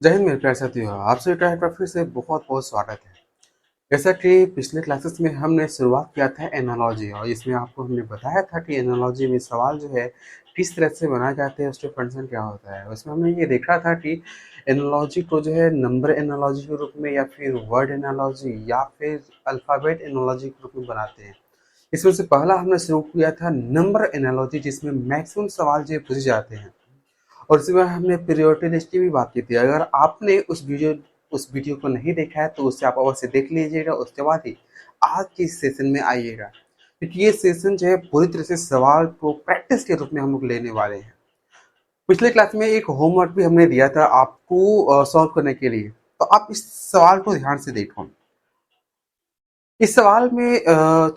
जय हिंद मेरे प्यारे साथियों, आपसे फिर से बहुत बहुत स्वागत है। जैसा कि पिछले क्लासेस में हमने शुरुआत किया था एनालॉजी, और इसमें आपको हमने बताया था कि एनालॉजी में सवाल जो है किस तरह से बनाए जाते हैं, उसके फंक्शन क्या होता है। उसमें हमने ये देखा था कि एनालॉजी को जो है नंबर एनालॉजी के रूप में, या फिर वर्ड एनालॉजी, या फिर अल्फ़ाबेट एनालॉजी के रूप में बनाते हैं। इसमें से पहला हमने शुरू किया था नंबर एनालॉजी, जिसमें मैक्सिमम सवाल जो है पूछे जाते हैं। और इसमें हमने पीरियोडिक लिस्ट की भी बात की थी। अगर आपने उस वीडियो को नहीं देखा है तो उससे आप अवश्य देख लीजिएगा, उसके बाद ही आज के इस सेशन में आइएगा, क्योंकि ये सेशन जो है पूरी तरह से सवाल को प्रैक्टिस के रूप में हम लोग लेने वाले हैं। पिछले क्लास में एक होमवर्क भी हमने दिया था आपको सॉल्व करने के लिए, तो आप इस सवाल को ध्यान से देखो। इस सवाल में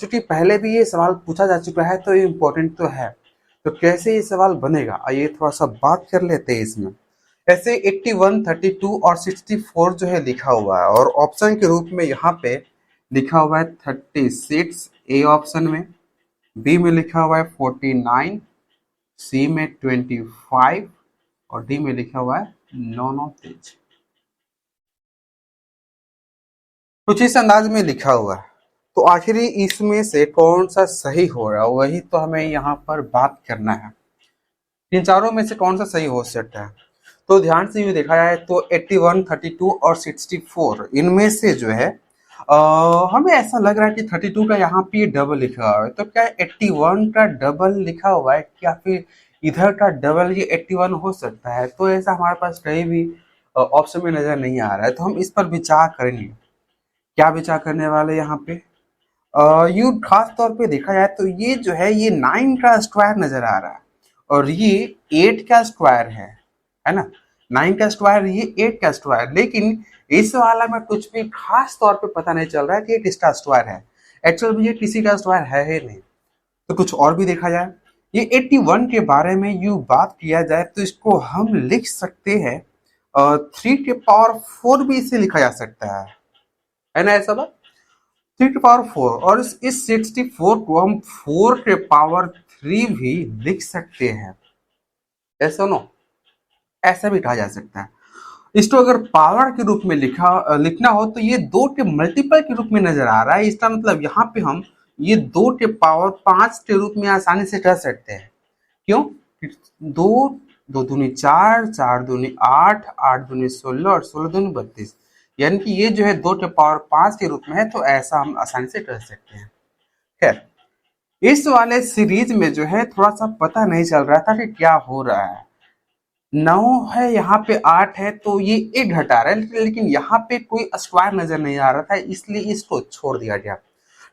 चूंकि पहले भी ये सवाल पूछा जा चुका है तो ये इम्पोर्टेंट तो है, तो कैसे ये सवाल बनेगा आइए थोड़ा सा बात कर लेते हैं इसमें। ऐसे 81, 32 और 64 जो है लिखा हुआ है, और ऑप्शन के रूप में यहाँ पे लिखा हुआ है 36 ए ऑप्शन में, बी में लिखा हुआ है 49, सी में 25 और डी में लिखा हुआ है नॉन ऑफ दिस। कुछ इस अंदाज में लिखा हुआ है, तो आखिरी इसमें से कौन सा सही हो रहा है वही तो हमें यहाँ पर बात करना है। इन चारों में से कौन सा सही हो सकता है, तो ध्यान से ये देखा जाए तो 81, 32 और 64 इनमें से जो है हमें ऐसा लग रहा है कि 32 का यहाँ पे डबल लिखा हुआ है, तो क्या 81 का डबल लिखा हुआ है, या फिर इधर का डबल ये 81 हो सकता है। तो ऐसा हमारे पास कहीं भी ऑप्शन में नजर नहीं आ रहा है, तो हम इस पर विचार करेंगे। क्या विचार करने वाले यहाँ पे यू खास तौर पे देखा जाए तो ये जो है ये 9 का स्क्वायर नजर आ रहा है, और ये 8 का स्क्वायर है ना। 9 का स्क्वायर, ये 8 का स्क्वायर, लेकिन इस वाला में कुछ भी खास तौर पे पता नहीं चल रहा है कि ये किसका स्क्वायर है। एक्चुअल में ये किसी का स्क्वायर है ही नहीं। तो कुछ और भी देखा जाए, ये 81 के बारे में यू बात किया जाए तो इसको हम लिख सकते हैं 3 के पावर 4 भी इसे लिखा जा सकता है ना ऐसा बात। 3 के पावर 4, और इस 64 को हम 4 के पावर 3 भी लिख सकते हैं, ऐसा नो, ऐसा भी कहा जा सकता है। इसको अगर पावर के रूप में लिखना हो तो ये 2 के मल्टीपल के रूप में नजर आ रहा है। इसका मतलब यहाँ पे हम ये 2 के पावर 5 के रूप में आसानी से कर सकते हैं। क्यों? 2 2 दूनी 4, 4 दूनी 8, 8 दूनी 16 और 16 दूनी 32, यानी कि ये जो है 2 के पावर 5 के रूप में है, तो ऐसा हम आसानी से कर सकते हैं। खैर, इस वाले सीरीज में जो है थोड़ा सा पता नहीं चल रहा था कि क्या हो रहा है। 9 है, यहाँ पे 8 है, तो ये 1 घटा रहा है, लेकिन यहाँ पे कोई स्क्वायर नजर नहीं आ रहा था, इसलिए इसको छोड़ दिया गया।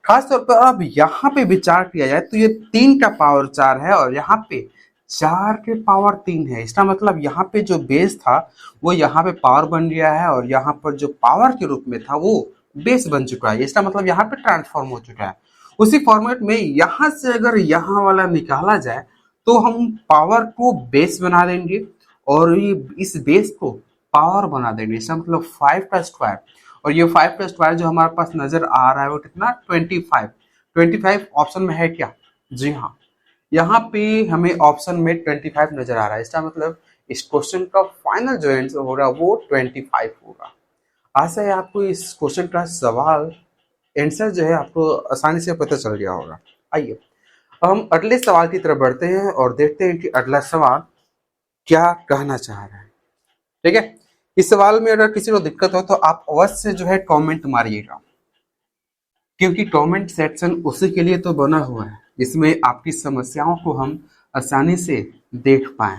खास तौर पर अब यहाँ पे विचार किया जाए तो ये 3 का पावर 4 है, और यहाँ पे 4 के पावर 3 है। इसका मतलब यहाँ पे जो बेस था वो यहाँ पे पावर बन गया है, और यहाँ पर जो पावर के रूप में था वो बेस बन चुका है। इसका मतलब यहाँ पे ट्रांसफॉर्म हो चुका है। उसी फॉर्मेट में यहाँ से अगर यहाँ वाला निकाला जाए तो हम पावर को बेस बना देंगे, और ये इस बेस को पावर बना देंगे। इसका मतलब 5 का स्क्वायर, और ये 5 का स्क्वायर जो हमारे पास नजर आ रहा है वो कितना, 25। 25 ऑप्शन में है क्या? जी हाँ, यहाँ पे हमें ऑप्शन में 25 नजर आ रहा है। इसका मतलब इस क्वेश्चन का फाइनल जो आंसर होगा वो 25 होगा। आशा है आपको इस क्वेश्चन का सवाल आंसर जो है आपको आसानी से पता चल गया होगा। आइए अब हम अगले सवाल की तरफ बढ़ते हैं और देखते हैं कि अगला सवाल क्या कहना चाह रहा है। ठीक है, इस सवाल में अगर किसी को दिक्कत हो तो आप अवश्य जो है कमेंट मारिएगा, क्योंकि कमेंट सेक्शन उसी के लिए तो बना हुआ है, जिसमें आपकी समस्याओं को हम आसानी से देख पाए।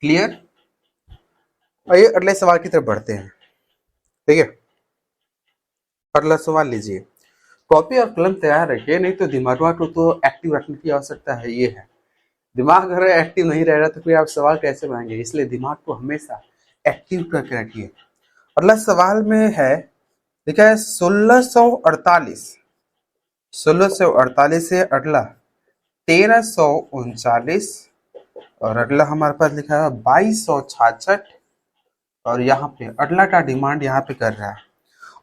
क्लियर? आइए अगले सवाल की तरफ बढ़ते हैं। ठीक है, अगला सवाल लीजिए। कॉपी और कलम तैयार रखिए, नहीं तो दिमाग को तो एक्टिव रखने की आवश्यकता है। ये है, दिमाग अगर एक्टिव नहीं रहेगा तो फिर आप सवाल कैसे बनाएंगे, इसलिए दिमाग को हमेशा एक्टिव करके रखिए। अगला सवाल में है, लिखा है 1648। 1648 से अगला 1339, और अगला हमारे पास लिखा है 2266, और यहाँ पे अगला का डिमांड यहाँ पे कर रहा है।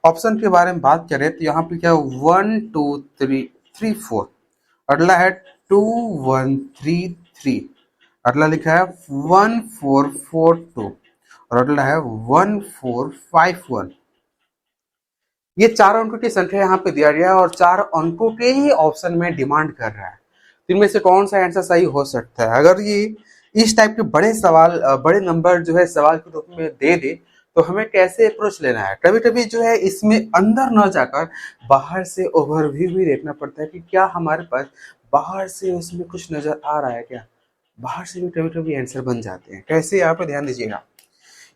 ऑप्शन के बारे में बात करें तो यहाँ पे क्या 1 2 3 4, अगला है 2 1 3 3, अगला लिखा है 1442, और अगला है 1451। ये 4 अंकों की संख्या यहाँ पे दिया गया है और 4 अंकों के ही ऑप्शन में डिमांड कर रहा है। तो इनमें से कौन सा आंसर सही हो सकता है? अगर ये इस टाइप के बड़े सवाल बड़े नंबर जो है सवाल के रूप में दे दे तो हमें कैसे अप्रोच लेना है? कभी कभी जो है इसमें अंदर न जाकर बाहर से ओवरव्यू भी देखना पड़ता है कि क्या हमारे पास बाहर से उसमें कुछ नजर आ रहा है क्या? बाहर से भी कभी कभी आंसर बन जाते हैं। कैसे? यहाँ पे ध्यान दीजिएगा।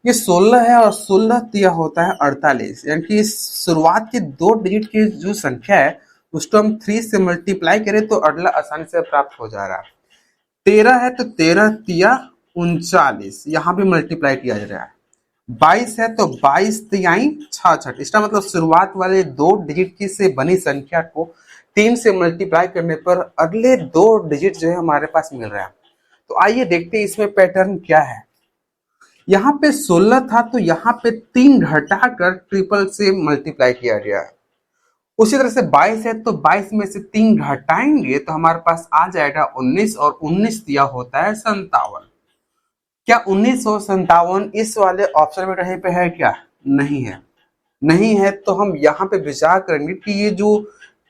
ये 16 है और 16 दिया होता है 48, यानी कि शुरुआत के 2 डिजिट की जो संख्या है उसको हम 3 से मल्टीप्लाई करें तो अगला आसानी से प्राप्त हो जा रहा है। 13 है तो 13 तिया 39, यहाँ भी मल्टीप्लाई किया जा रहा है। 22 है तो 22 तियाई 66, इसका मतलब शुरुआत वाले 2 डिजिट की से बनी संख्या को 3 से मल्टीप्लाई करने पर अगले 2 डिजिट जो है हमारे पास मिल रहा है। तो आइए देखते हैं इसमें पैटर्न क्या है। यहाँ पे 16 था तो यहाँ पे 3 घटाकर ट्रिपल से मल्टीप्लाई किया गया है। उसी तरह से 22 है तो 22 में से 3 घटाएंगे तो हमारे पास आ जाएगा 19 और 19 दिया होता है 57। क्या 1957 इस वाले ऑप्शन में कहीं पे है क्या? नहीं है। नहीं है तो हम यहाँ पे विचार करेंगे कि ये जो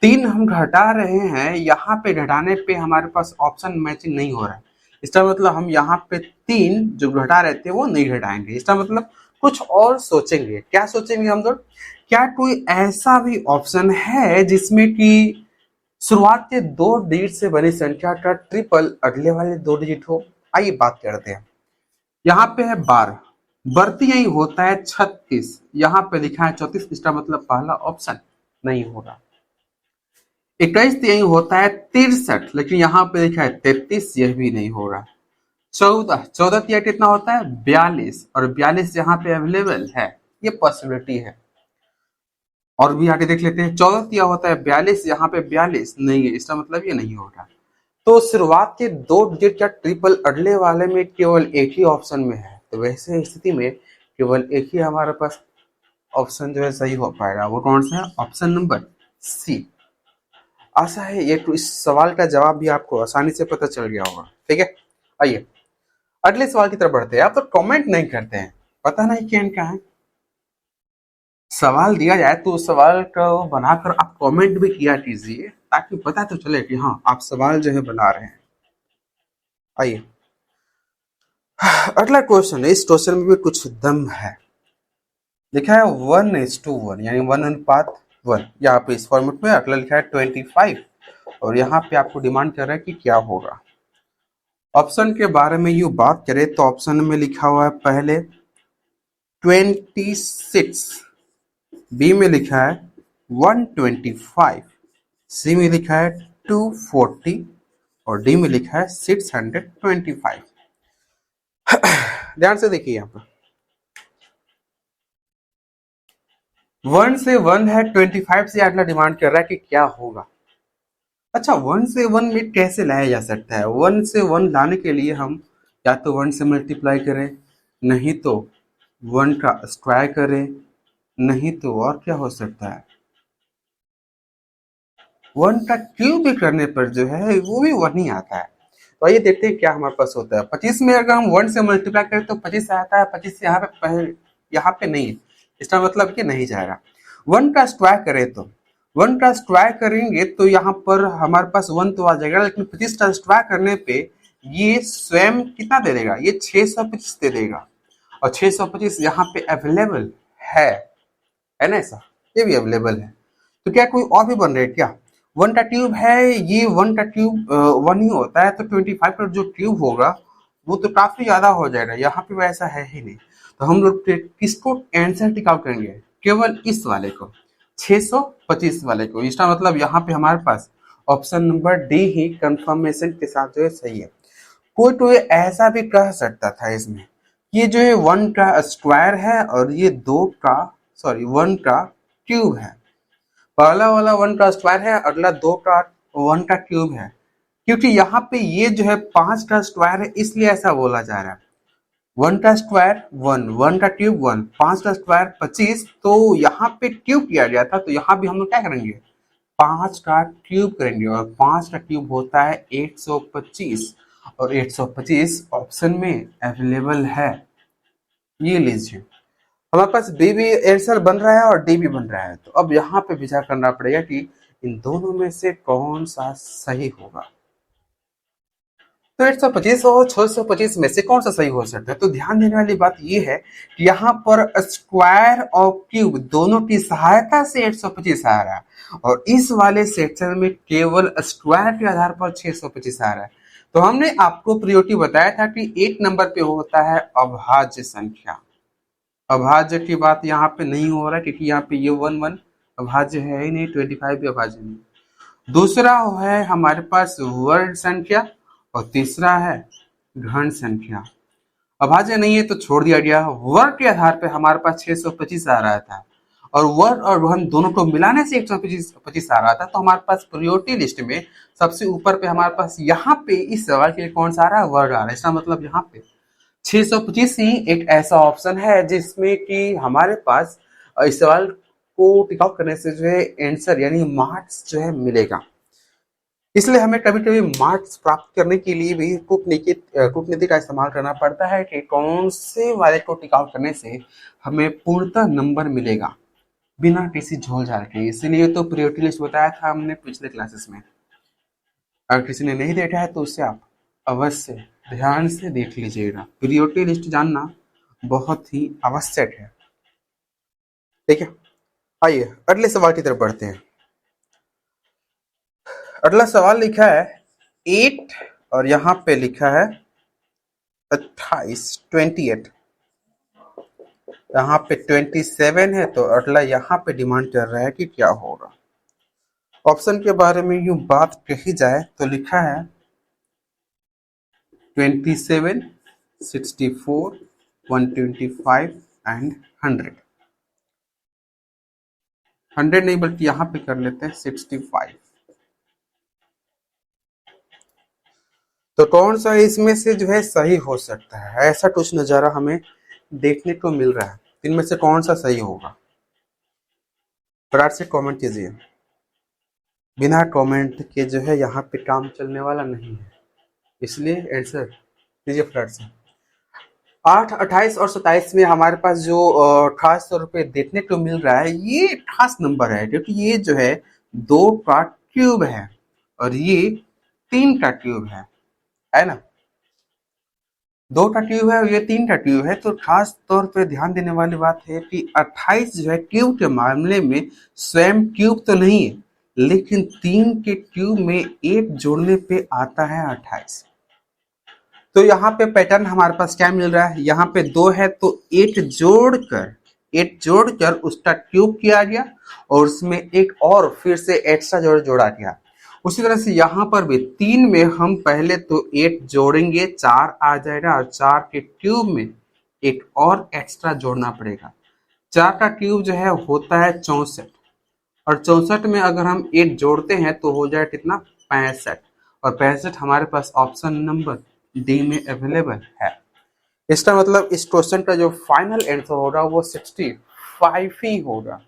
3 हम घटा रहे हैं यहाँ पे घटाने पे हमारे पास ऑप्शन मैचिंग नहीं हो रहा है। इसका मतलब हम यहाँ पे 3 जो घटा रहे थे वो नहीं घटाएंगे। इसका मतलब कुछ और सोचेंगे। क्या सोचेंगे हम लोग? क्या कोई ऐसा भी ऑप्शन है जिसमें कि शुरुआत के 2 डिजिट से बनी संख्या का ट्रिपल अगले वाले 2 डिजिट हो? आइए बात करते हैं। यहाँ पे है 12, बढ़ती यही होता है 36, यहाँ पे लिखा है 34, इसका मतलब पहला ऑप्शन नहीं होगा। 21 यही होता है 63, लेकिन यहाँ पे लिखा है 33, यह भी नहीं होगा। 14 या कितना होता है 42, और 42 यहाँ पे अवेलेबल है, ये पॉसिबिलिटी है। और भी आगे देख लेते हैं। 14 दिया होता है 42, यहाँ पे 42 नहीं है, इसका मतलब ये नहीं होगा। तो शुरुआत के 2 डिजिट का ट्रिपल अगले वाले में केवल एक ही ऑप्शन में है। तो वैसे स्थिति में केवल एक ही हमारे पास ऑप्शन जो है सही हो पाएगा। वो कौन सा है? Option number C. आशा है ये इस सवाल का जवाब भी आपको आसानी से पता चल गया होगा। ठीक है, आइए अगले सवाल की तरफ बढ़ते हैं। आप तो कमेंट नहीं करते हैं, पता नहीं क्या इनका है। सवाल दिया जाए तो उस सवाल को बनाकर आप कमेंट भी किया कीजिए ताकि पता तो चले कि हाँ आप सवाल जो है बना रहे हैं। आइए अगला क्वेश्चन है। इस क्वेश्चन में भी कुछ दम है। लिखा है 1:1 यानी 1:1। यहाँ पे इस फॉर्मेट में। अगला लिखा है 25 और यहाँ पे आपको डिमांड कर रहा है कि क्या होगा। ऑप्शन के बारे में यू बात करें तो ऑप्शन में लिखा हुआ है पहले 26, बी में लिखा है 125, सी में लिखा है 240 और डी में लिखा है 625। ध्यान से देखिए यहाँ पर 1 से 1 है, 25 से अगला डिमांड कर रहा है कि क्या होगा। अच्छा 1 से 1 में कैसे लाया जा सकता है? 1 से 1 लाने के लिए हम या तो 1 से मल्टीप्लाई करें, नहीं तो 1 का स्क्वायर करें, नहीं तो और क्या हो सकता है 1 का क्यूब भी करने पर जो है वो भी 1 ही आता है। तो आइए देखते हैं क्या हमारे पास होता है। 25 में अगर हम 1 से मल्टीप्लाई करें तो 25 आता है। 25 से यहाँ पे नहीं है, इसका मतलब कि नहीं जाएगा। 1 का स्क्वायर करें तो 1 का स्क्वायर करेंगे तो यहाँ पर हमारे पास 1 तो आ जाएगा, लेकिन 25 का स्क्वायर करने पे ये स्वयं कितना दे देगा? ये 625 दे देगा और 625 यहाँ पे अवेलेबल है ना? ऐसा ये भी अवेलेबल है। तो क्या कोई और भी बन रहा है क्या? 1 का क्यूब है, ये 1 का क्यूब 1 ही होता है, तो 25 का जो क्यूब होगा वो तो काफी ज्यादा हो जाएगा। यहाँ पे वैसा है ही नहीं। तो हम लोग किसको आंसर टिक आउट करेंगे? केवल इस वाले को, 625 वाले को। इसका मतलब यहाँ पे हमारे पास ऑप्शन नंबर डी ही कंफर्मेशन के साथ जो है सही है। कोई तो ऐसा भी कह सकता था इसमें, ये जो है 1 का स्क्वायर है और ये 1 का क्यूब है। पहला वाला 1 का स्क्वायर है, अगला 1 का क्यूब है। क्योंकि यहाँ पे ये जो है 5 का स्क्वायर है, इसलिए ऐसा बोला जा रहा है। 1 का स्क्वायर 1 का क्यूब 1, 5 का स्क्वायर 25, तो यहाँ पे क्यूब किया गया था, तो यहाँ भी हम लोग क्या करेंगे? 5 का क्यूब करेंगे और 5 का क्यूब होता है 125 और 125 ऑप्शन में अवेलेबल है। ये लीजिए, हमारे पास बी भी आंसर बन रहा है और डी भी बन रहा है। तो अब यहाँ पे विचार करना पड़ेगा कि इन दोनों में से कौन सा सही होगा। तो 125 और 625 में से कौन सा सही हो सकता है? तो ध्यान देने वाली बात यह है कि यहाँ पर स्क्वायर और क्यूब दोनों की सहायता से 125 आ रहा है और इस वाले सेक्शन में केवल स्क्वायर के आधार पर 625 आ रहा है। तो हमने आपको प्रायोरिटी बताया था कि एक नंबर पे होता है अभाज्य संख्या। अभाज्य की बात यहाँ पे नहीं हो रहा है क्योंकि यहाँ पे ये 1 अभाज्य है ही नहीं, 25 भी अभाज्य नहीं। दूसरा है हमारे पास वर्ग संख्या और तीसरा है घन संख्या। अभाज्य नहीं है तो छोड़ दिया गया। वर्ग के आधार पे हमारे पास 625 आ रहा था और वर्ग और घन दोनों को मिलाने से 125 आ रहा था। तो हमारे पास प्रायोरिटी लिस्ट में सबसे ऊपर पे हमारे पास यहाँ पे इस सवाल के लिए कौन सा आ रहा है? वर्ग आ रहा है। इसका मतलब यहाँ पे 625 ही एक ऐसा ऑप्शन है जिसमें कि हमारे पास इस सवाल को टिक करने से जो है आंसर यानी मार्क्स जो है मिलेगा। इसलिए हमें कभी कभी मार्क्स प्राप्त करने के लिए भी कूटनीति का इस्तेमाल करना पड़ता है कि कौन से वाले को टिक आउट करने से हमें पूर्णतः नंबर मिलेगा बिना किसी झोल झाल के। इसीलिए तो प्रायोरिटी लिस्ट बताया था हमने पिछले क्लासेस में। अगर किसी ने नहीं देखा है तो उससे आप अवश्य ध्यान से देख लीजिएगा। प्रायोरिटी लिस्ट जानना बहुत ही आवश्यक है। ठीक है, आइए अगले सवाल की तरफ बढ़ते हैं। अगला सवाल लिखा है 8 और यहाँ पे लिखा है 28 यहाँ पे 27 है। तो अगला यहाँ पे डिमांड कर रहा है कि क्या होगा। ऑप्शन के बारे में यूं बात कही जाए तो लिखा है 27, 64, 125 एंड 100। 100 नहीं बल्कि यहाँ पे कर लेते हैं 65। तो कौन सा इसमें से जो है सही हो सकता है? ऐसा कुछ नजारा हमें देखने को मिल रहा है। इनमें से कौन सा सही होगा? फटाफट से कमेंट कीजिए। बिना कमेंट के जो है यहाँ पे काम चलने वाला नहीं है, इसलिए आंसर दीजिए फटाफट से। 8, 28 और 27 में हमारे पास जो 6800 रुपये देखने को मिल रहा है ये खास नंबर है क्योंकि ये जो है 2 का क्यूब है और ये 3 का क्यूब है ना। 2 का क्यूब है और ये 3 का क्यूब है। तो खास तौर पे ध्यान देने वाली बात है कि 28 जो है क्यूब के मामले में स्वयं क्यूब तो नहीं है, लेकिन 3 के क्यूब में 8 जोड़ने पे आता है 28। तो यहाँ पे पैटर्न हमारे पास क्या मिल रहा है? यहाँ पे 2 है तो 8 जोड़कर उसका क्यूब किया गया और उसमें एक और फिर से एक्स्ट्रा जोड़ा गया। उसी तरह से यहाँ पर भी 3 में हम पहले तो 8 जोड़ेंगे, 4 आ जाएगा और 4 के क्यूब में एक और एक्स्ट्रा जोड़ना पड़ेगा। 4 का क्यूब जो है होता है 64 और 64 में अगर हम 8 जोड़ते हैं तो हो जाए कितना? 65 और 65 हमारे पास ऑप्शन नंबर डी में अवेलेबल है। इसका मतलब इस क्वेश्चन का जो फाइनल आंसर होगा वो 65 ही होगा।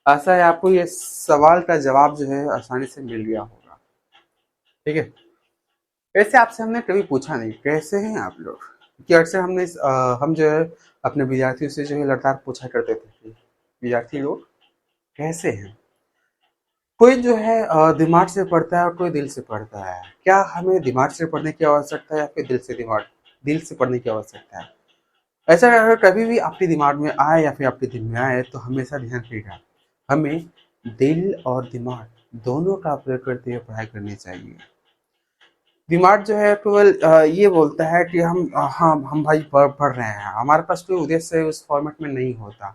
ऐसा है, आपको ये सवाल का जवाब जो है आसानी से मिल गया होगा। ठीक है, वैसे आपसे हमने कभी पूछा नहीं कैसे हैं आप लोग, कि अक्सर हम जो है अपने विद्यार्थियों से जो है लगातार पूछा करते थे कि विद्यार्थी लोग कैसे हैं। कोई जो है दिमाग से पढ़ता है और कोई दिल से पढ़ता है। क्या हमें दिमाग से पढ़ने की आवश्यकता है या फिर दिल से पढ़ने की आवश्यकता है? ऐसा अगर कभी भी आपके दिमाग में आए या फिर आपके दिल में आए तो हमेशा ध्यान रखिएगा, हमें दिल और दिमाग दोनों का प्रयोग करते हुए पढ़ाई करनी चाहिए। दिमाग जो है केवल ये बोलता है कि हम भाई पढ़ रहे हैं, हमारे पास कोई उद्देश्य उस फॉर्मेट में नहीं होता।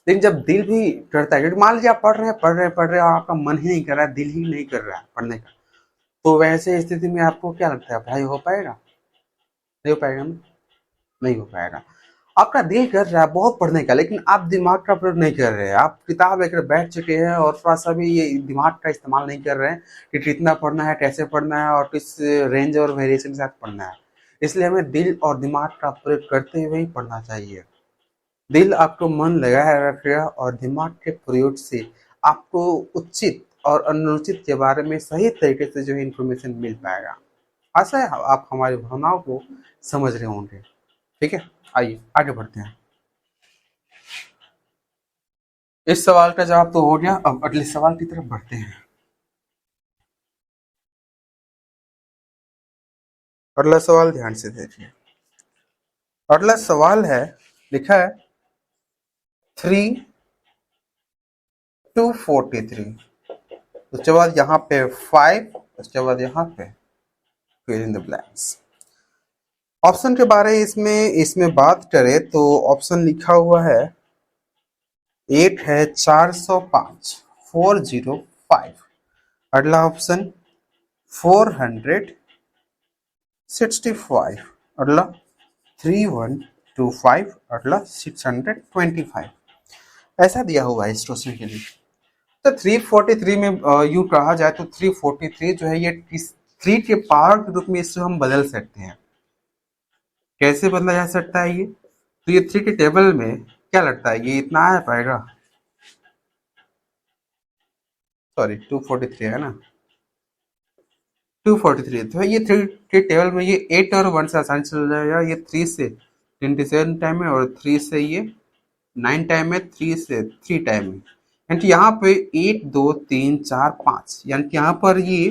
लेकिन जब दिल भी करता है, क्योंकि मान लीजिए आप पढ़ रहे हैं आपका मन ही नहीं कर रहा है, दिल ही नहीं कर रहा है पढ़ने का, तो वैसे स्थिति में आपको क्या लगता है पढ़ाई हो पाएगा? नहीं हो पाएगा ना? नहीं हो पाएगा। आपका दिल कर रहा है बहुत पढ़ने का, लेकिन आप दिमाग का प्रयोग नहीं कर रहे हैं। आप किताब लेकर बैठ चुके हैं और थोड़ा सा भी ये दिमाग का इस्तेमाल नहीं कर रहे हैं कि कितना पढ़ना है, कैसे पढ़ना है और किस रेंज और वेरिएशन के साथ पढ़ना है। इसलिए हमें दिल और दिमाग का प्रयोग करते हुए ही पढ़ना चाहिए। दिल आपको मन लगाए रखेगा और दिमाग के प्रयोग से आपको उचित और अनुचित के बारे में सही तरीके से जो है इन्फॉर्मेशन मिल पाएगा। आशा है आप हमारी भावनाओं को समझ रहे होंगे। ठीक है, आइए आगे बढ़ते हैं। इस सवाल का जवाब तो हो गया, अब अगले सवाल की तरफ बढ़ते हैं। अगला सवाल ध्यान से देखिए। अगला सवाल है, लिखा है 3 2 43, उसके बाद यहाँ पे 5, उसके बाद यहाँ पे fill in the blanks. Option के बारे इसमें इसमें बात करें तो ऑप्शन लिखा हुआ है 8 है 405, 405। अगला ऑप्शन 465, अगला 3125, अगला 625। ऐसा दिया हुआ है इस क्वेश्चन के लिए। तो 343 में यूं कहा जाए तो 343 जो है ये 3 के पावर के रूप में इससे हम बदल सकते हैं। कैसे बदला जा सकता है ये? तो ये 3 के टेबल में क्या लगता है, ये इतना आ पाएगा? सॉरी 243 है ना, 243। तो ये 3 के टेबल में ये 8 और 1 से आसानी से चल जाएगा। ये 3 से 27 टाइम है और 3 से ये 9 टाइम है, 3 से 3 टाइम है। यानी कि यहाँ पे 1 2 3 4 5, यानी कि यहाँ पर ये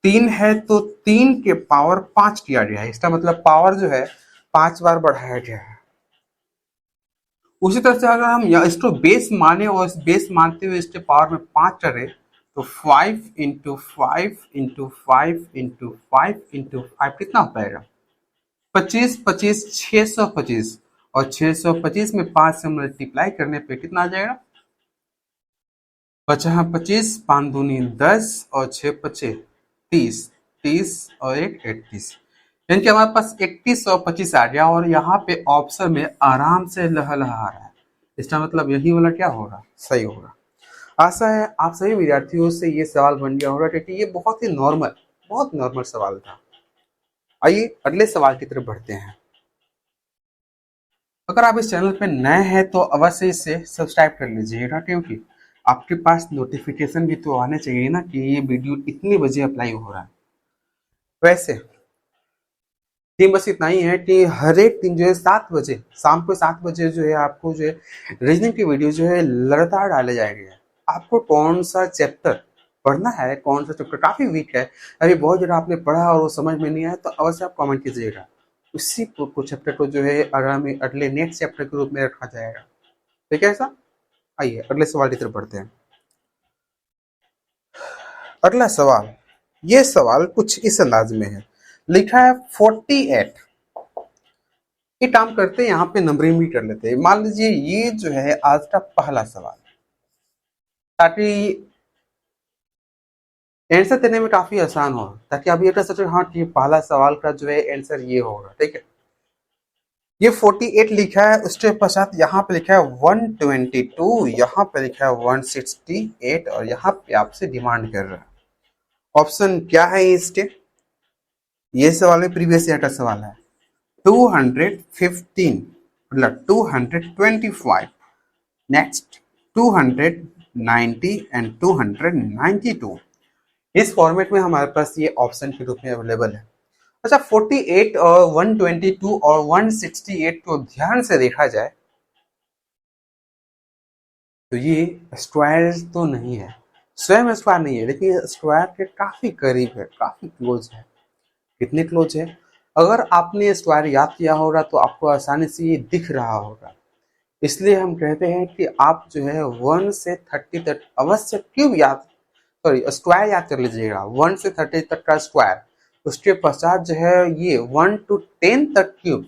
3 है तो 3 के पावर 5 किया गया है। इसका मतलब पावर जो है 5 बार बढ़ाया गया है। उसी तरह से अगर हम इसको बेस माने और इस बेस मानते हुए इसके पावर में 5 करें तो 5 इंटू 5 इंटू 5 इंटू 5 इंटू 5 कितना हो पाएगा? 25 25 625, और 625 में 5 से मल्टीप्लाई करने पे कितना आ जाएगा? 25 5 दूनी 10 और 6 पचे 30, 30 और 1 31, यानी कि हमारे पास 31 और 25 आ गया। और यहाँ पे ऑप्शन में आराम से लहलहा रहा है। इसका मतलब यही वाला क्या होगा? सही होगा। आशा है आप सभी विद्यार्थियों से ये सवाल बन गया होगा, क्योंकि ये बहुत ही नॉर्मल, बहुत नॉर्मल सवाल था। आइए अगले सवाल की तरफ बढ़ते हैं। अगर आप इस चैनल पे नए हैं तो अवश्य इसे सब्सक्राइब कर लीजिएगा, क्योंकि आपके पास नोटिफिकेशन भी तो आने चाहिए ना कि ये वीडियो इतने बजे अप्लाई हो रहा है। वैसे थीम बस इतना ही है कि हर एक दिन जो है 7 बजे, शाम को 7 बजे जो है आपको जो है रीजनिंग की वीडियो जो है लगातार डाले जाएंगे। आपको कौन सा चैप्टर पढ़ना है, कौन सा चैप्टर काफी वीक है, अभी बहुत जगह आपने पढ़ा और वो समझ में नहीं आया, तो अवश्य आप कमेंट कीजिएगा। उसी को चैप्टर को जो है आगामी अगले नेक्स्ट चैप्टर के रूप में रखा जाएगा। ठीक है ऐसा? आइए अगले सवाल की तरफ बढ़ते हैं। अगला सवाल, ये सवाल कुछ इस अंदाज में है, लिखा है 48। ये काम करते हैं, यहाँ पे नंबरिंग भी कर लेते हैं। मान लीजिए ये जो है आज का पहला सवाल, ताकि आंसर देने में काफी आसान हो, ताकि आप ये कह सकते हाँ कि पहला सवाल का जो है आंसर ये होगा। ठीक है, ये 48 लिखा है, उसके पश्चात यहाँ पे लिखा है 122, यहाँ पे लिखा है 168, और यहाँ पे आपसे डिमांड कर रहा है। ऑप्शन क्या है इसके? ये सवाल में प्रीवियस ईयर का सवाल है। 215 मतलब 225, नेक्स्ट 290 एंड 292। इस फॉर्मेट में हमारे पास ये ऑप्शन के रूप में अवेलेबल है। अच्छा, 48 और 122 और 168 को ध्यान से देखा जाए तो ये स्क्वायर तो नहीं है, स्वयं स्क्वायर नहीं है, लेकिन स्क्वायर के काफी करीब है, काफी क्लोज है। कितने क्लोज है? अगर आपने स्क्वायर याद किया होगा तो आपको आसानी से ये दिख रहा होगा। इसलिए हम कहते हैं कि आप जो है 1 से 30 तक अवश्य क्यूब याद, सॉरी स्क्वायर याद कर लीजिएगा। 1 से 30 तक का स्क्वायर, उसके पश्चात जो है ये 1 to 10 तक क्यूब,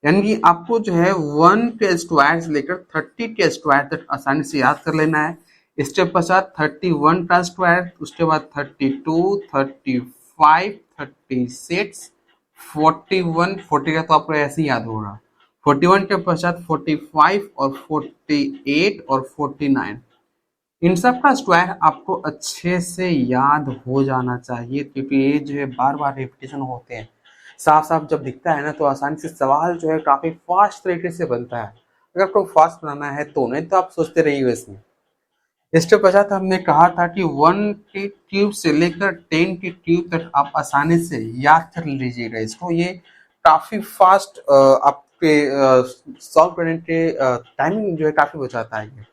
यानी कि आपको जो है 1 के स्क्वायर से लेकर 30 के स्क्वायर तक आसानी से याद कर लेना है। इसके पश्चात 31 का स्क्वायर, उसके बाद 32, 35, 36, 41, 40 का तो आपको ऐसे ही याद होगा। 41 के पश्चात 45 और 48 और 49, इन सब का स्क्वायर आपको अच्छे से याद हो जाना चाहिए, क्योंकि ये जो है बार बार रिपीटेशन होते हैं। साफ साफ जब दिखता है ना तो आसानी से सवाल जो है काफी फास्ट तरीके से बनता है। अगर आपको फास्ट बनाना है तो, नहीं तो आप सोचते रहिए इसमें। इसके पश्चात हमने कहा था कि 1 की क्यूब से लेकर 10 की क्यूब तक आप आसानी से याद कर लीजिएगा इसको। ये काफी फास्ट आप पे सॉल्व करने के टाइमिंग जो है काफी बचाता है ये।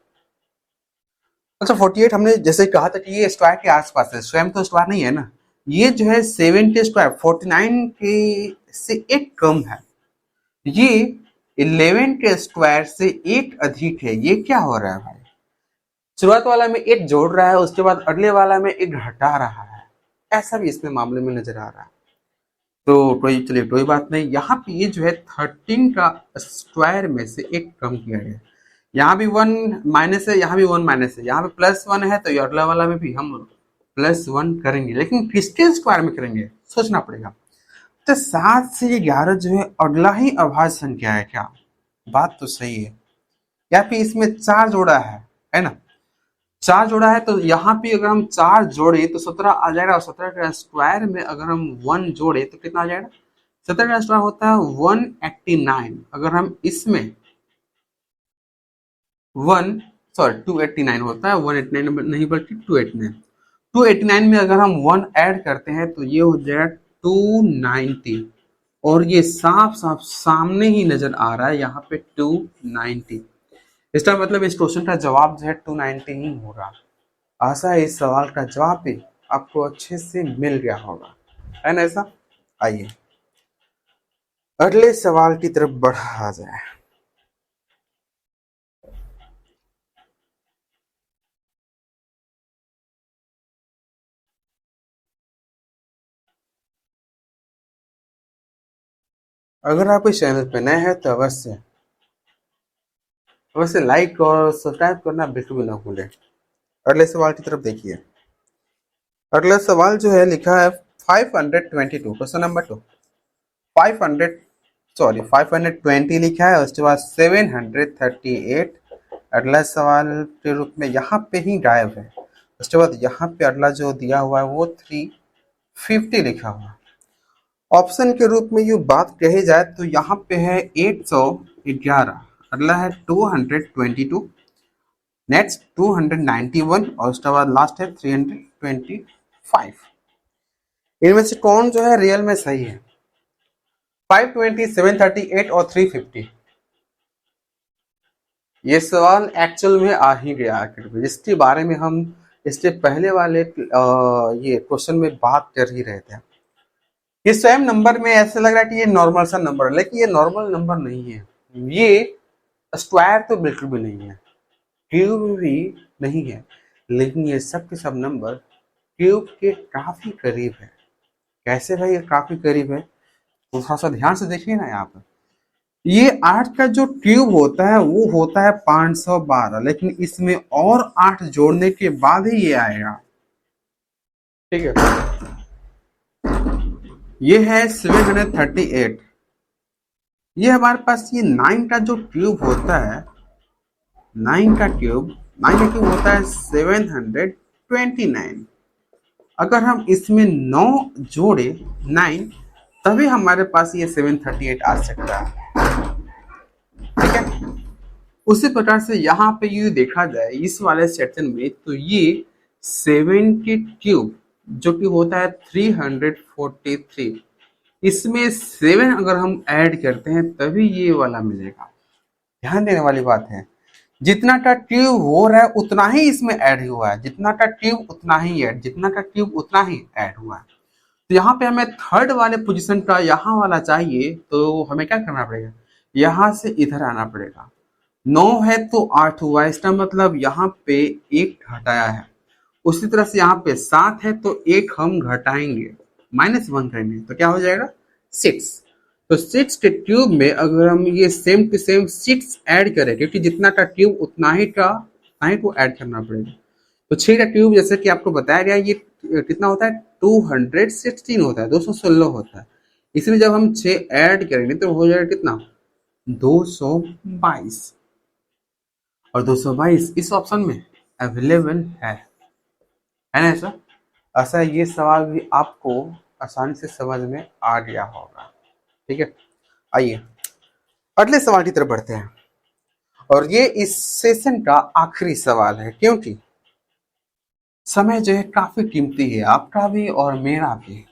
अच्छा 48 हमने जैसे कहा था कि ये स्क्वायर के आसपास है, स्वयं तो स्क्वायर नहीं है ना। ये जो है 7 के स्क्वायर 49 के से एक कम है, ये 11 के स्क्वायर से एक अधिक है। ये क्या हो रहा है भाई, शुरुआत वाला में एक जोड़ रहा है, उसके बाद अगले वाला में एक घटा रहा है, ऐसा भी इसमें मामले में नजर आ रहा है। तो कोई चलिए कोई बात नहीं, यहाँ पे ये जो है 13 का स्क्वायर में से एक कम किया गया। यहाँ भी 1 माइनस है, यहाँ भी 1 माइनस है, यहाँ पे +1 है, तो ये अगला वाला में भी हम +1 करेंगे, लेकिन किसके स्क्वायर में करेंगे सोचना पड़ेगा। तो 7 से ये 11 जो है अगला ही अभाज्य संख्या है क्या, बात तो सही है। या फिर इसमें 4 जोड़ा है ना, 4 जोड़ा है, तो यहाँ पे अगर हम 4 जोड़े तो 17 आ जाएगा, और 17 का स्क्वायर में अगर हम 1 जोड़े तो कितना आ जाएगा, 17 का स्क्वायर होता है 189। अगर हम इसमें 289 होता है, 189 नहीं बल्कि 289। 289 में अगर हम 1 ऐड करते हैं तो ये हो जाएगा 290, और ये साफ साफ सामने ही नजर आ रहा है यहाँ पे 290। इसका मतलब इस क्वेश्चन का जवाब जो है 290 ही होगा। आशा है इस सवाल का जवाब भी आपको अच्छे से मिल गया होगा, है ना ऐसा। आइए अगले सवाल की तरफ बढ़ा जाए। अगर आप इस चैनल पे नए हैं तो अवश्य लाइक और सब्सक्राइब करना बिल्कुल भी ना भूलें। अगले सवाल की तरफ देखिए। अगला सवाल जो है लिखा है 522, क्वेश्चन नंबर 2। 520 लिखा है, उसके बाद 738 अगला सवाल के रूप में यहाँ पे ही गायब है। उसके बाद यहाँ पे अगला जो दिया हुआ है वो 350 लिखा हुआ है। ऑप्शन के रूप में ये बात कही जाए तो यहाँ पे है 811, अगला है 222, नेक्स्ट 291, और उसके बाद लास्ट है 325। इनमें से कौन जो है रियल में सही है, 520, 738 और 350। ये सवाल एक्चुअल में आ ही गया आखिर में, जिसके बारे में हम इसके पहले वाले ये क्वेश्चन में बात कर ही रहे थे। ये स्वयं नंबर में ऐसा लग रहा है कि ये नॉर्मल सा नंबर है, लेकिन ये नॉर्मल नंबर नहीं है। ये स्क्वायर तो बिल्कुल भी नहीं है, क्यूब भी नहीं है, लेकिन ये सब के सब नंबर क्यूब के काफी करीब है। कैसे भाई ये काफी करीब है, तो थोड़ा सा ध्यान से देखिए ना। यहाँ पर ये 8 का जो क्यूब होता है वो होता है 512, लेकिन इसमें और 8 जोड़ने के बाद ही ये आएगा, ठीक है। ये है 738, ये हमारे पास ये 9 का जो क्यूब होता है, 9 का क्यूब होता है 729। अगर हम इसमें 9 जोड़े 9, तभी हमारे पास ये 738 आ सकता है, ठीक है। उसी प्रकार से यहाँ पे ये देखा जाए इस वाले सेक्शन में, तो ये 7 के क्यूब जो कि होता है 343, इसमें 7 अगर हम ऐड करते हैं तभी ये वाला मिलेगा। ध्यान देने वाली बात है, जितना का क्यूब हो रहा है उतना ही इसमें ऐड हुआ है, जितना का क्यूब उतना ही ऐड, जितना का क्यूब उतना ही ऐड हुआ है। तो यहाँ पे हमें थर्ड वाले पोजीशन का यहाँ वाला चाहिए, तो हमें क्या करना पड़ेगा, यहाँ से इधर आना पड़ेगा। 9 है तो 8 हुआ, इसका मतलब यहाँ पे 1 घटाया है। उसी तरह से यहाँ पे 7 है तो 1 हम घटाएंगे, -1 करेंगे, तो क्या हो जाएगा 6। तो 6 के क्यूब में अगर हम ये सेम टू सेम 6 ऐड करें, क्योंकि जितना का क्यूब उतना ही को ऐड करना पड़ेगा। तो 6 का क्यूब जैसे कि आपको बताया गया ये कितना होता है, 216 होता है, 216 होता है। इसमें जब हम 6 ऐड करेंगे तो हो जाएगा कितना, 222, और 222 इस ऑप्शन में अवेलेबल है ना ऐसा। ऐसा ये सवाल भी आपको आसानी से समझ में आ गया होगा, ठीक है। आइए अगले सवाल की तरफ बढ़ते हैं, और ये इस सेशन का आखिरी सवाल है, क्योंकि समय जो है काफी कीमती है, आपका भी और मेरा भी।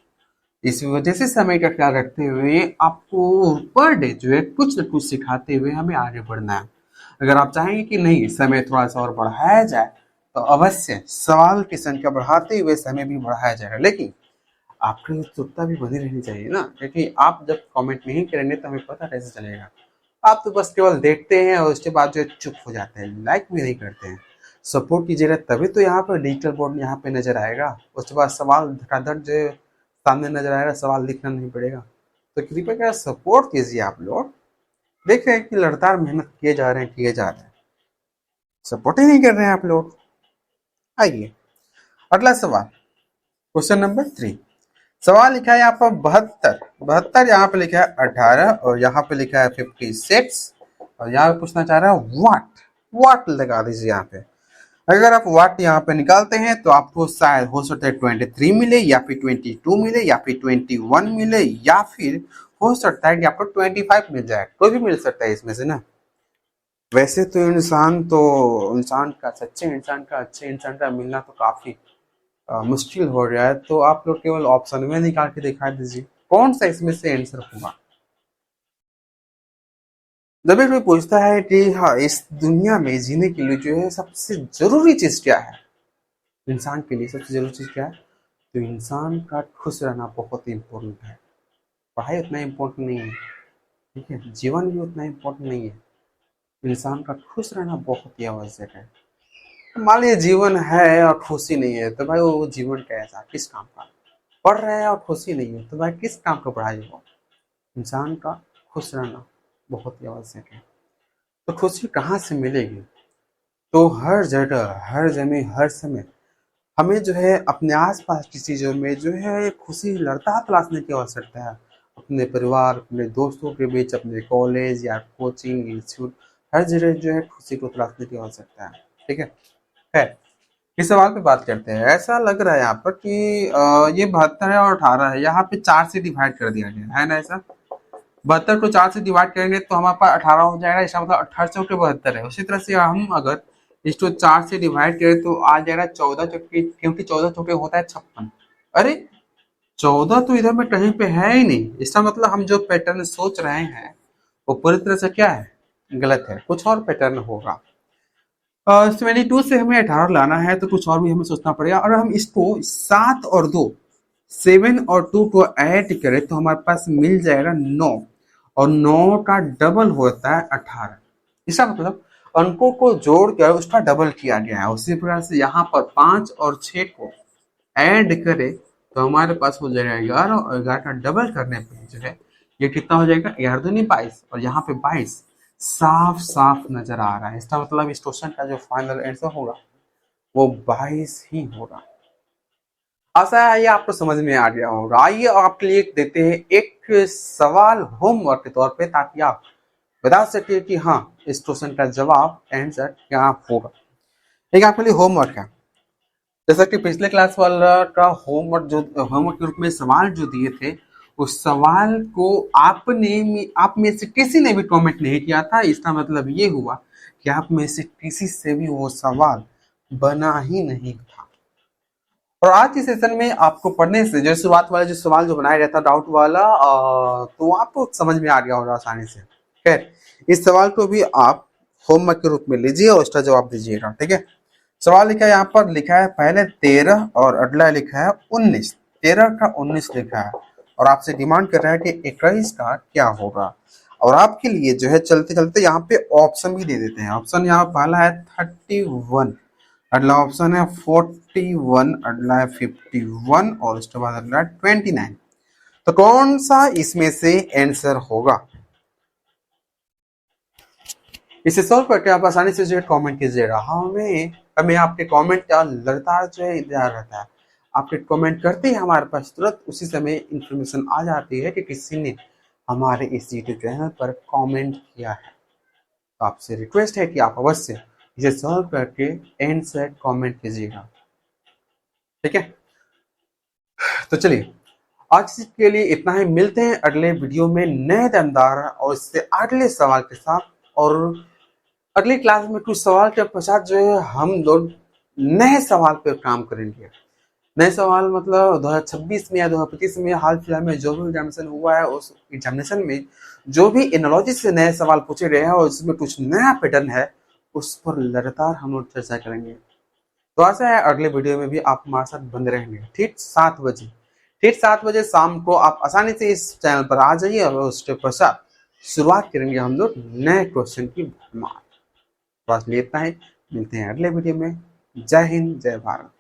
इस वजह से समय का ख्याल रखते हुए आपको पर डे जो है कुछ न कुछ सिखाते हुए हमें आगे बढ़ना है। अगर आप चाहेंगे कि नहीं समय थोड़ा सा और बढ़ाया जाए तो अवश्य सवाल की संख्या बढ़ाते हुए समय भी बढ़ाया जाएगा, लेकिन आपकी उत्सुकता भी बनी रहनी चाहिए ना, क्योंकि आप जब कमेंट नहीं करेंगे तो हमें पता कैसे चलेगा। आप तो बस केवल देखते हैं और उसके बाद जो है चुप हो जाते हैं, लाइक भी नहीं करते हैं। सपोर्ट कीजिएगा तभी तो यहाँ पर डिजिटल बोर्ड यहाँ पे नजर आएगा, उसके बाद सवाल धड़ाधड़ जो है सामने नजर आएगा, सवाल लिखना नहीं पड़ेगा। तो कृपया कर सपोर्ट कीजिए। आप लोग देख रहे हैं कि लगातार मेहनत किए जा रहे हैं, सपोर्ट ही नहीं कर रहे हैं आप लोग। आइए अगला सवाल, क्वेश्चन नंबर 3। सवाल लिखा है यहाँ पर 72, 72 यहाँ पे लिखा है 18 और यहाँ पे लिखा है 56 और यहाँ पे पूछना चाह रहा है वाट लगा दीजिए यहाँ पे। अगर आप वाट यहाँ पे निकालते हैं तो आपको शायद हो सकता है 23 मिले या फिर 22 मिले या फिर 21 मिले या फिर हो सकता है कि आपको 25 मिल जाए, कोई भी मिल सकता है इसमें से ना। वैसे तो इंसान का सच्चे इंसान का अच्छे इंसान का मिलना तो काफी मुश्किल हो रहा है, तो आप लोग केवल ऑप्शन में निकाल के दिखा दीजिए कौन सा इसमें से आंसर होगा। जब भी कोई पूछता है कि हाँ इस दुनिया में जीने के लिए जो है सबसे जरूरी चीज क्या है, इंसान के लिए सबसे जरूरी चीज क्या है, तो इंसान का खुश रहना बहुत ही इम्पोर्टेंट है। पढ़ाई उतना इम्पोर्टेंट नहीं है, ठीक है, जीवन भी उतना इम्पोर्टेंट नहीं है, इंसान का खुश रहना बहुत ही आवश्यक है। मान लीजिए जीवन है और खुशी नहीं है तो भाई वो जीवन कैसा, किस काम का। पढ़ रहे हैं और खुशी नहीं है तो भाई किस काम का पढ़ाई हो। इंसान का खुश रहना बहुत ही आवश्यक है। तो खुशी कहाँ से मिलेगी, तो हर जगह हर जगह हर समय हमें जो है अपने आसपास की चीज़ों में जो है खुशी लगातार तलाशने की आवश्यकता है। अपने परिवार, अपने दोस्तों के बीच, अपने कॉलेज या कोचिंग इंस्टीट्यूट, हर जगह जो है खुशी को तलाशने की आवश्यकता है। ठीक है। इस सवाल पे बात करते हैं। ऐसा लग रहा है यहाँ पर कि ये 72 है और 18 है, यहाँ पे 4 से डिवाइड कर दिया गया है ना। ऐसा 72 को 4 से डिवाइड करेंगे तो हमारे पास 18 हो जाएगा, इसका मतलब 18 चौके 72 है। उसी तरह से हम अगर इसको 4 से डिवाइड करें तो आ जाएगा 14 चौके, क्योंकि 14 चौके होता है 56। अरे 14 तो इधर में कहीं पे है ही नहीं, इसका मतलब हम जो पैटर्न सोच रहे हैं वो पूरी तरह से क्या है, गलत है, कुछ और पैटर्न होगा। 22 से हमें 18 लाना है तो कुछ और भी हमें सोचना पड़ेगा। और हम इसको 7 और 2, 7 और 2 को ऐड करें तो हमारे पास मिल जाएगा 9 और 9 का डबल होता है 18। इसका मतलब अंकों को जोड़कर उसका डबल किया गया है। उसी प्रकार से यहाँ पर 5 और 6 को ऐड करें तो हमारे पास हो जाएगा 11 और 11 का डबल करने पे जो है ये कितना हो जाएगा, 11 दूनी 22 और यहाँ पे 22 साफ साफ नजर आ रहा है। इसका मतलब इस क्वेश्चन का जो फाइनल आंसर होगा वो 22 ही होगा। आशा है ये आपको समझ में आ गया होगा। आइए आपके लिए देते हैं एक सवाल होमवर्क के तौर पे, ताकि आप बता सके कि हाँ इस क्वेश्चन का जवाब आंसर क्या होगा। एक आपके लिए होमवर्क है, जैसा कि पिछले क्लास वाला का होमवर्क के रूप में सवाल जो दिए थे, उस सवाल को आप में से किसी ने भी कमेंट नहीं किया था। इसका मतलब ये हुआ कि आप में से किसी से भी वो सवाल बना ही नहीं था। और आज के सेशन में आपको पढ़ने से जो शुरुआत वाला जो सवाल जो बनाया गया था डाउट वाला, तो आपको समझ में आ गया होगा आसानी से। खैर इस सवाल को भी आप होमवर्क के रूप में लीजिए और उसका जवाब दीजिएगा। ठीक है। सवाल लिखा है, यहाँ पर लिखा है पहले 13 और अगला लिखा है 19, 13 का 19 लिखा है और आपसे डिमांड कर रहा है कि 21 का क्या होगा। और आपके लिए जो है चलते चलते यहाँ पे ऑप्शन भी दे देते हैं। ऑप्शन यहाँ पहला है 31, अगला ऑप्शन है 41, अगला है 51 और उसके बाद अगला है 29। तो कौन सा इसमें से आंसर होगा, इसे सॉल्व करके आप आसानी से जो है कमेंट कीजिएगा। हमें आपके कमेंट का लगातार जो है इंतजार रहता है। आपके कमेंट करते ही हमारे पास तुरंत उसी समय इंफॉर्मेशन आ जाती है कि किसी ने हमारे इस यूट्यूब चैनल पर कमेंट किया है। तो आपसे रिक्वेस्ट है कि आप अवश्य इसे सॉल्व करके आंसर कमेंट कीजिएगा। ठीक है, तो चलिए आज के लिए इतना ही। मिलते हैं अगले वीडियो में नए दमदार और इससे अगले सवाल के साथ। और अगली क्लास में कुछ सवाल के पश्चात जो है हम लोग नए सवाल पर काम करेंगे। नए सवाल मतलब 2026 में या 2025 में हाल फिलहाल में जो भी एग्जामिनेशन हुआ है उस एग्जामिनेशन में जो भी एनालॉजी से नए सवाल पूछे गए हैं और उसमें कुछ नया पैटर्न है उस पर लगातार हम लोग चर्चा करेंगे। तो आशा है अगले वीडियो में भी आप हमारे साथ बने रहेंगे ठीक 7 बजे शाम को आप आसानी से इस चैनल पर आ जाइए और उसके पश्चात शुरुआत करेंगे हम लोग नए क्वेश्चन की भरमार। तो आज लिए इतना ही, मिलते हैं अगले वीडियो में। जय हिंद, जय भारत।